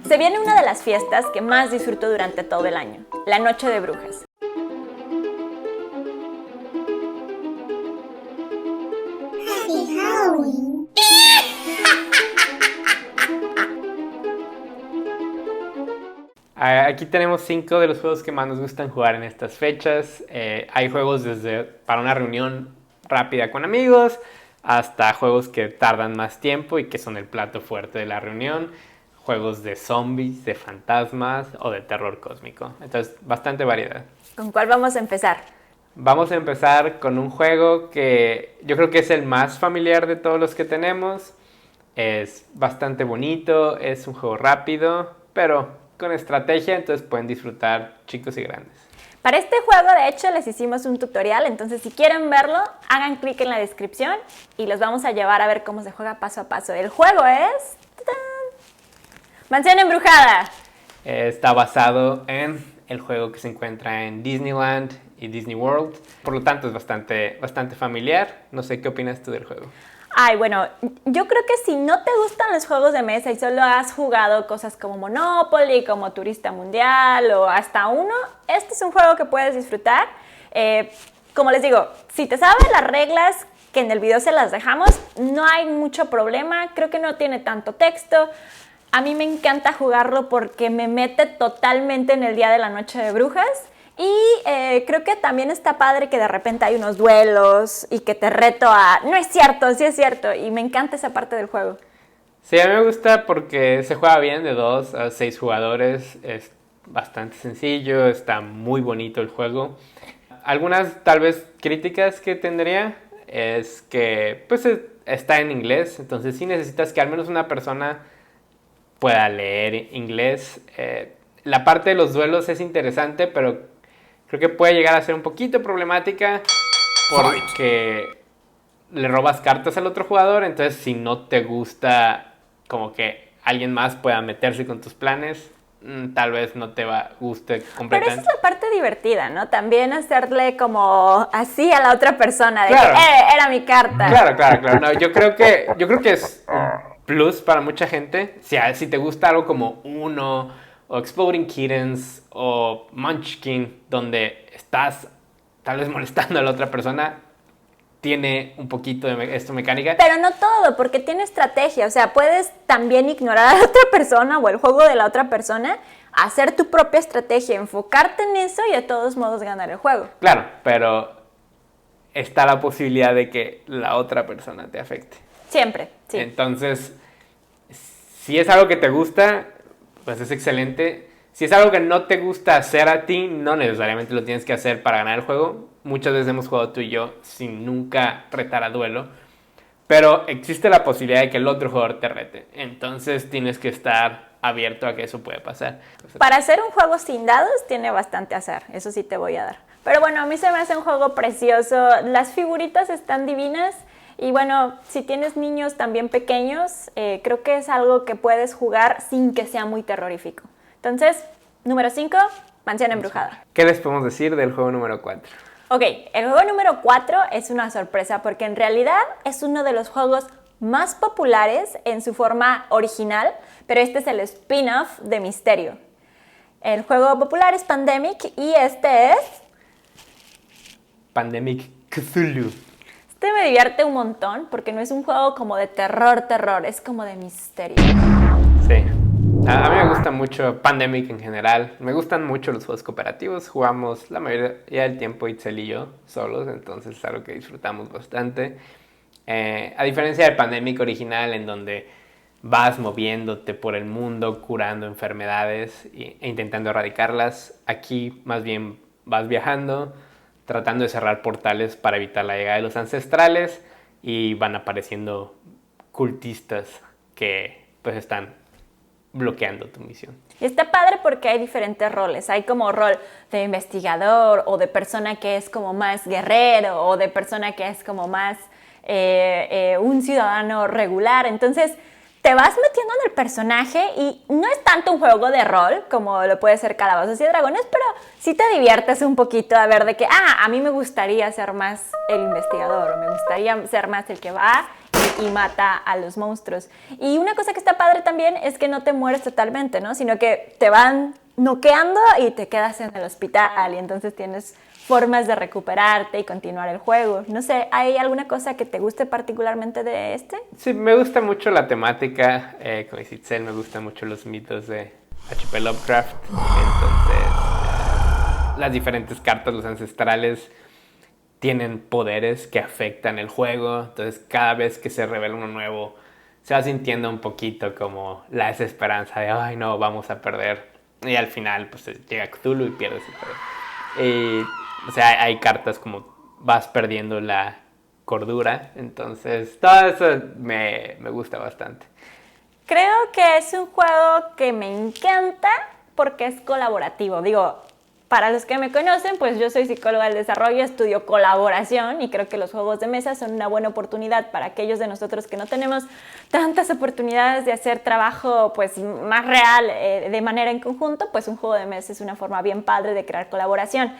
Se viene una de las fiestas que más disfruto durante todo el año, la Noche de Brujas. Happy Halloween. Aquí tenemos 5 de los juegos que más nos gustan jugar en estas fechas. Hay juegos desde para una reunión rápida con amigos hasta juegos que tardan más tiempo y que son el plato fuerte de la reunión. Juegos de zombies, de fantasmas o de terror cósmico. Entonces, bastante variedad. ¿Con cuál vamos a empezar? Vamos a empezar con un juego que yo creo que es el más familiar de todos los que tenemos. Es bastante bonito, es un juego rápido, pero con estrategia, entonces pueden disfrutar chicos y grandes. Para este juego, de hecho, les hicimos un tutorial, entonces si quieren verlo, hagan clic en la descripción y los vamos a llevar a ver cómo se juega paso a paso. El juego es... ¡Tadán! Mansión Embrujada. Está basado en el juego que se encuentra en Disneyland y Disney World, por lo tanto es bastante familiar. No sé, ¿qué opinas tú del juego? Ay, bueno, yo creo que si no te gustan los juegos de mesa y solo has jugado cosas como Monopoly, como Turista Mundial o hasta Uno, este es un juego que puedes disfrutar. Como les digo, si te sabes las reglas, que en el video se las dejamos, no hay mucho problema, creo que no tiene tanto texto. A mí me encanta jugarlo porque me mete totalmente en el día de la Noche de Brujas. Y creo que también está padre que de repente hay unos duelos y que te reto a... No es cierto, sí es cierto. Y me encanta esa parte del juego. Sí, a mí me gusta porque se juega bien de 2 a 6 jugadores. Es bastante sencillo, está muy bonito el juego. Algunas tal vez críticas que tendría es que pues está en inglés. Entonces sí necesitas que al menos una persona pueda leer inglés. La parte de los duelos es interesante, pero creo que puede llegar a ser un poquito problemática porque le robas cartas al otro jugador. Entonces, si no te gusta como que alguien más pueda meterse con tus planes, tal vez no te guste completamente. Pero esa es la parte divertida, ¿no? También hacerle como así a la otra persona, de claro. Que era mi carta. Claro. No, yo creo que es un plus para mucha gente. Si te gusta algo como Uno o Exploding Kittens o Munchkin, donde estás tal vez molestando a la otra persona, tiene un poquito de esta mecánica. Pero no todo, porque tiene estrategia. O sea, puedes también ignorar a la otra persona o el juego de la otra persona, hacer tu propia estrategia, enfocarte en eso y de todos modos ganar el juego. Claro, pero está la posibilidad de que la otra persona te afecte. Siempre, sí. Entonces, si es algo que te gusta, pues es excelente. Si es algo que no te gusta hacer a ti, no necesariamente lo tienes que hacer para ganar el juego. Muchas veces hemos jugado tú y yo sin nunca retar a duelo. Pero existe la posibilidad de que el otro jugador te rete. Entonces tienes que estar abierto a que eso puede pasar. Para hacer un juego sin dados tiene bastante azar, eso sí te voy a dar. Pero bueno, a mí se me hace un juego precioso. Las figuritas están divinas. Y bueno, si tienes niños también pequeños, creo que es algo que puedes jugar sin que sea muy terrorífico. Entonces, número 5, Mansión Embrujada. ¿Qué les podemos decir del juego número 4? Ok, el juego número 4 es una sorpresa porque en realidad es uno de los juegos más populares en su forma original, pero este es el spin-off de Misterio. El juego popular es Pandemic y este es... Pandemic Cthulhu. Este me divierte un montón porque no es un juego como de terror, es como de misterio. Sí. A mí me gusta mucho Pandemic en general. Me gustan mucho los juegos cooperativos. Jugamos la mayoría del tiempo Itzel y yo solos, entonces es algo que disfrutamos bastante. A diferencia del Pandemic original, en donde vas moviéndote por el mundo, curando enfermedades e intentando erradicarlas, aquí más bien vas viajando, tratando de cerrar portales para evitar la llegada de los ancestrales, y van apareciendo cultistas que pues están bloqueando tu misión. Y está padre porque hay diferentes roles. Hay como rol de investigador o de persona que es como más guerrero o de persona que es como más un ciudadano regular. Entonces te vas metiendo en el personaje y no es tanto un juego de rol como lo puede ser Calabozos y Dragones, pero sí te diviertes un poquito a ver de que, a mí me gustaría ser más el investigador o me gustaría ser más el que va y y mata a los monstruos. Y una cosa que está padre también es que no te mueres totalmente, ¿no? Sino que te van noqueando y te quedas en el hospital y entonces tienes formas de recuperarte y continuar el juego. No sé, ¿hay alguna cosa que te guste particularmente de este? Sí, me gusta mucho la temática. Como dice Itzel, me gustan mucho los mitos de H.P. Lovecraft. Entonces, las diferentes cartas, los ancestrales, tienen poderes que afectan el juego. Entonces, cada vez que se revela uno nuevo, se va sintiendo un poquito como la desesperanza de, ay, no, vamos a perder. Y al final, pues llega Cthulhu y pierdes el poder. Y, o sea, hay cartas como vas perdiendo la cordura. Entonces, todo eso me gusta bastante. Creo que es un juego que me encanta porque es colaborativo. Digo, para los que me conocen, pues yo soy psicóloga del desarrollo, estudio colaboración y creo que los juegos de mesa son una buena oportunidad para aquellos de nosotros que no tenemos tantas oportunidades de hacer trabajo pues más real de manera en conjunto, pues un juego de mesa es una forma bien padre de crear colaboración.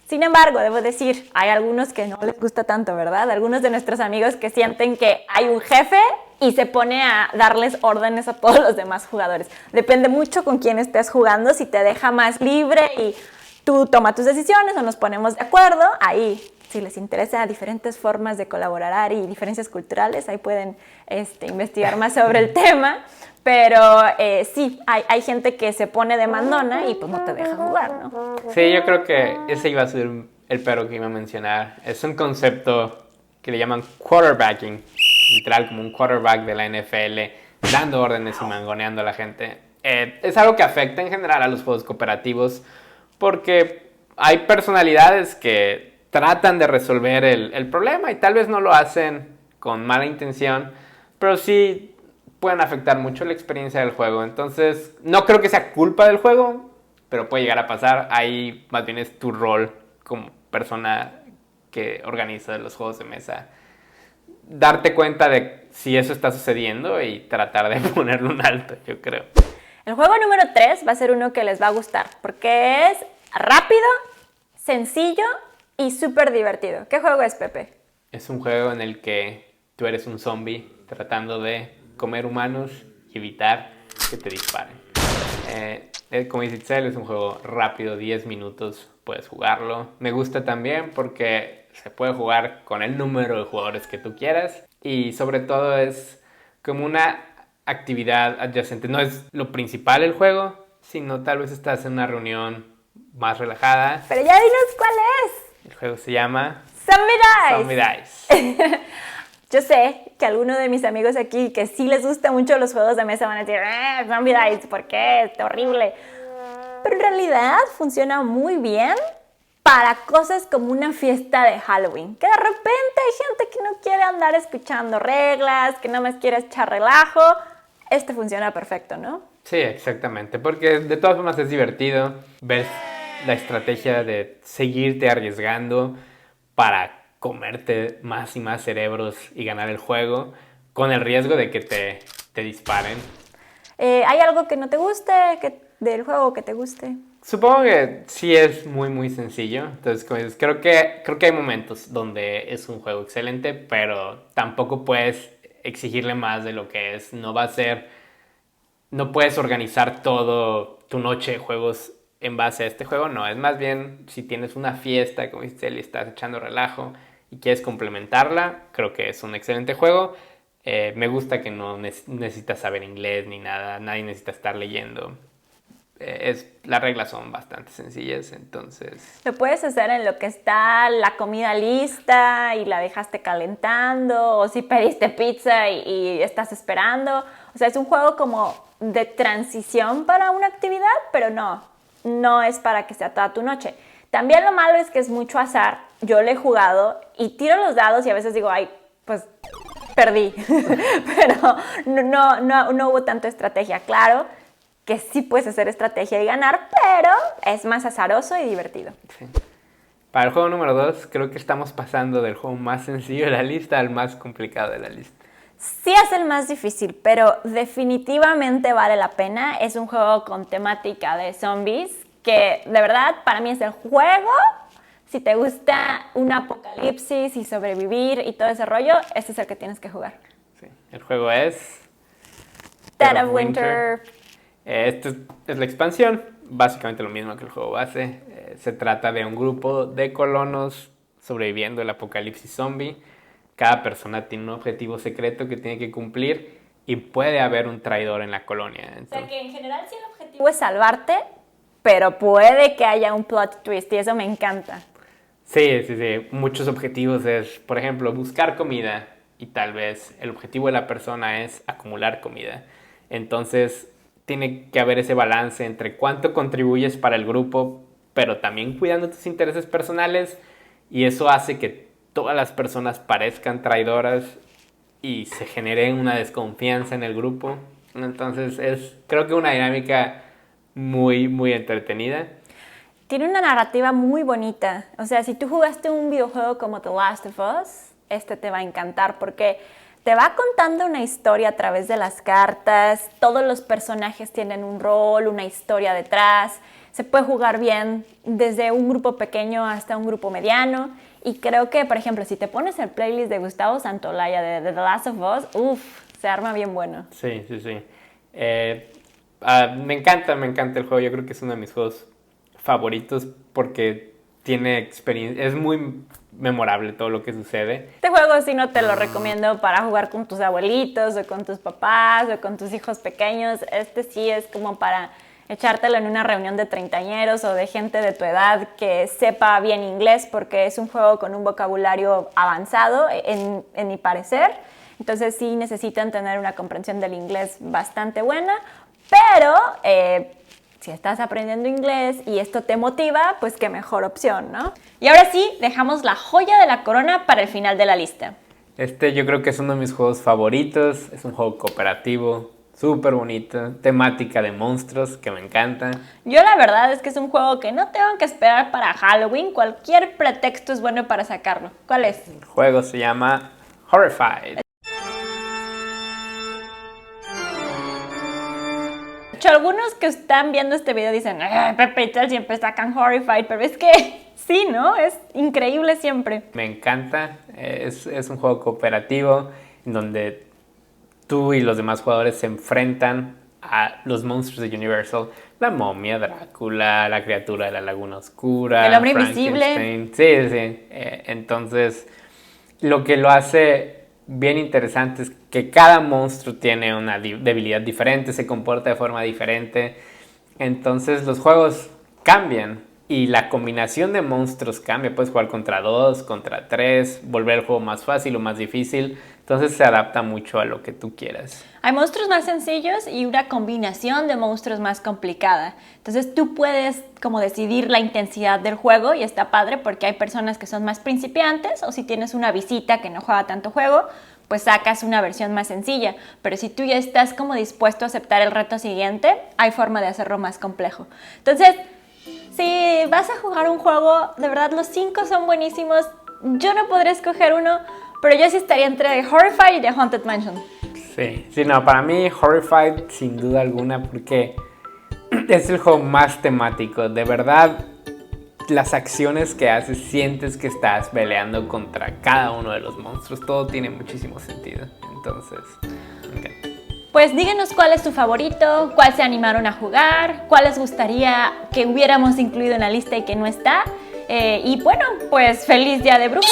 Sin embargo, debo decir, hay algunos que no les gusta tanto, ¿verdad? Algunos de nuestros amigos que sienten que hay un jefe y se pone a darles órdenes a todos los demás jugadores. Depende mucho con quién estés jugando, si te deja más libre y tú tomas tus decisiones o nos ponemos de acuerdo. Ahí, si les interesa diferentes formas de colaborar y diferencias culturales, ahí pueden investigar más sobre el tema. Pero sí, hay gente que se pone de mandona y pues no te deja jugar, ¿no? Sí, yo creo que ese iba a ser el pero que iba a mencionar. Es un concepto que le llaman quarterbacking, literal como un quarterback de la NFL, dando órdenes y mangoneando a la gente. Es algo que afecta en general a los juegos cooperativos porque hay personalidades que tratan de resolver el problema y tal vez no lo hacen con mala intención, pero sí pueden afectar mucho la experiencia del juego. Entonces, no creo que sea culpa del juego, pero puede llegar a pasar. Ahí más bien es tu rol como persona que organiza los juegos de mesa. Darte cuenta de si eso está sucediendo y tratar de ponerle un alto, yo creo. El juego número 3 va a ser uno que les va a gustar porque es rápido, sencillo y súper divertido. ¿Qué juego es, Pepe? Es un juego en el que tú eres un zombie tratando de comer humanos y evitar que te disparen. Como dice Itzel, es un juego rápido, 10 minutos puedes jugarlo. Me gusta también porque se puede jugar con el número de jugadores que tú quieras y sobre todo es como una actividad adyacente. No es lo principal el juego, sino tal vez estás en una reunión más relajada. Pero ya dinos cuál es. El juego se llama Zombie Zombie Dice. Yo sé que algunos de mis amigos aquí que sí les gustan mucho los juegos de mesa van a decir, Zombie Dice, ¿por qué? Está horrible. Pero en realidad funciona muy bien para cosas como una fiesta de Halloween. Que de repente hay gente que no quiere andar escuchando reglas, que nada más quiere echar relajo. Este funciona perfecto, ¿no? Sí, exactamente, porque de todas formas es divertido ver la estrategia de seguirte arriesgando para comerte más y más cerebros y ganar el juego con el riesgo de que te disparen. ¿Hay algo que no te guste del juego que te guste? Supongo que sí es muy muy sencillo. Entonces, como dices, creo que hay momentos donde es un juego excelente, pero tampoco puedes exigirle más de lo que es. No puedes organizar todo tu noche de juegos en base a este juego. No, es más bien si tienes una fiesta, como dices, y estás echando relajo y quieres complementarla, creo que es un excelente juego. Me gusta que no necesitas saber inglés ni nada, nadie necesita estar leyendo. Las reglas son bastante sencillas, entonces... Lo puedes hacer en lo que está la comida lista y la dejaste calentando, o si pediste pizza y estás esperando. O sea, es un juego como de transición para una actividad, pero no es para que sea toda tu noche. También lo malo es que es mucho azar. Yo lo he jugado y tiro los dados y a veces digo, ay, pues perdí. Pero no hubo tanta estrategia. Claro que sí puedes hacer estrategia y ganar, pero es más azaroso y divertido. Sí. Para el juego número 2, creo que estamos pasando del juego más sencillo de la lista al más complicado de la lista. Sí es el más difícil, pero definitivamente vale la pena. Es un juego con temática de zombies que de verdad para mí es el juego. Si te gusta un apocalipsis y sobrevivir y todo ese rollo, este es el que tienes que jugar. El juego es Dead of Winter. Esta es la expansión, básicamente lo mismo que el juego base. Se trata de un grupo de colonos sobreviviendo el apocalipsis zombie. Cada persona tiene un objetivo secreto que tiene que cumplir y puede haber un traidor en la colonia. O sea que en general sí el objetivo es salvarte, pero puede que haya un plot twist y eso me encanta. Sí. Muchos objetivos es, por ejemplo, buscar comida y tal vez el objetivo de la persona es acumular comida. Entonces tiene que haber ese balance entre cuánto contribuyes para el grupo, pero también cuidando tus intereses personales, y eso hace que todas las personas parezcan traidoras y se genere una desconfianza en el grupo. Entonces creo que una dinámica muy, muy entretenida. Tiene una narrativa muy bonita. O sea, si tú jugaste un videojuego como The Last of Us, este te va a encantar porque te va contando una historia a través de las cartas. Todos los personajes tienen un rol, una historia detrás. Se puede jugar bien desde un grupo pequeño hasta un grupo mediano. Y creo que, por ejemplo, si te pones el playlist de Gustavo Santolaya de The Last of Us, se arma bien bueno. Sí. Me encanta el juego. Yo creo que es uno de mis juegos favoritos porque tiene experiencia, es muy memorable todo lo que sucede. Este juego sí no te lo recomiendo para jugar con tus abuelitos o con tus papás o con tus hijos pequeños. Este sí es como para echártelo en una reunión de treintañeros o de gente de tu edad que sepa bien inglés, porque es un juego con un vocabulario avanzado, en mi parecer. Entonces sí necesitan tener una comprensión del inglés bastante buena, pero si estás aprendiendo inglés y esto te motiva, pues qué mejor opción, ¿no? Y ahora sí, dejamos la joya de la corona para el final de la lista. Yo creo que es uno de mis juegos favoritos. Es un juego cooperativo, súper bonito, temática de monstruos que me encanta. Yo la verdad es que es un juego que no tengo que esperar para Halloween. Cualquier pretexto es bueno para sacarlo. ¿Cuál es? El juego se llama Horrified. De hecho, algunos que están viendo este video dicen, Pepe y Tel siempre sacan Horrified, pero es que sí, ¿no? Es increíble siempre. Me encanta, es un juego cooperativo en donde tú y los demás jugadores se enfrentan a los monstruos de Universal. La momia, Drácula, la criatura de la Laguna Oscura, el hombre invisible. Sí. Entonces, lo que lo hace bien interesante es que cada monstruo tiene una debilidad diferente, se comporta de forma diferente. Entonces los juegos cambian y la combinación de monstruos cambia. Puedes jugar contra 2, contra 3, volver el juego más fácil o más difícil. Entonces se adapta mucho a lo que tú quieras. Hay monstruos más sencillos y una combinación de monstruos más complicada. Entonces tú puedes como decidir la intensidad del juego y está padre porque hay personas que son más principiantes, o si tienes una visita que no juega tanto juego, pues sacas una versión más sencilla. Pero si tú ya estás como dispuesto a aceptar el reto siguiente, hay forma de hacerlo más complejo. Entonces, si vas a jugar un juego, de verdad los 5 son buenísimos. Yo no podré escoger uno, pero yo sí estaría entre Horrified y The Haunted Mansion. Sí, no, para mí Horrified sin duda alguna porque es el juego más temático. De verdad, las acciones que haces, sientes que estás peleando contra cada uno de los monstruos. Todo tiene muchísimo sentido. Entonces, me encanta. Pues díganos cuál es su favorito, cuál se animaron a jugar, cuál les gustaría que hubiéramos incluido en la lista y que no está. Y bueno, pues feliz Día de Brujas.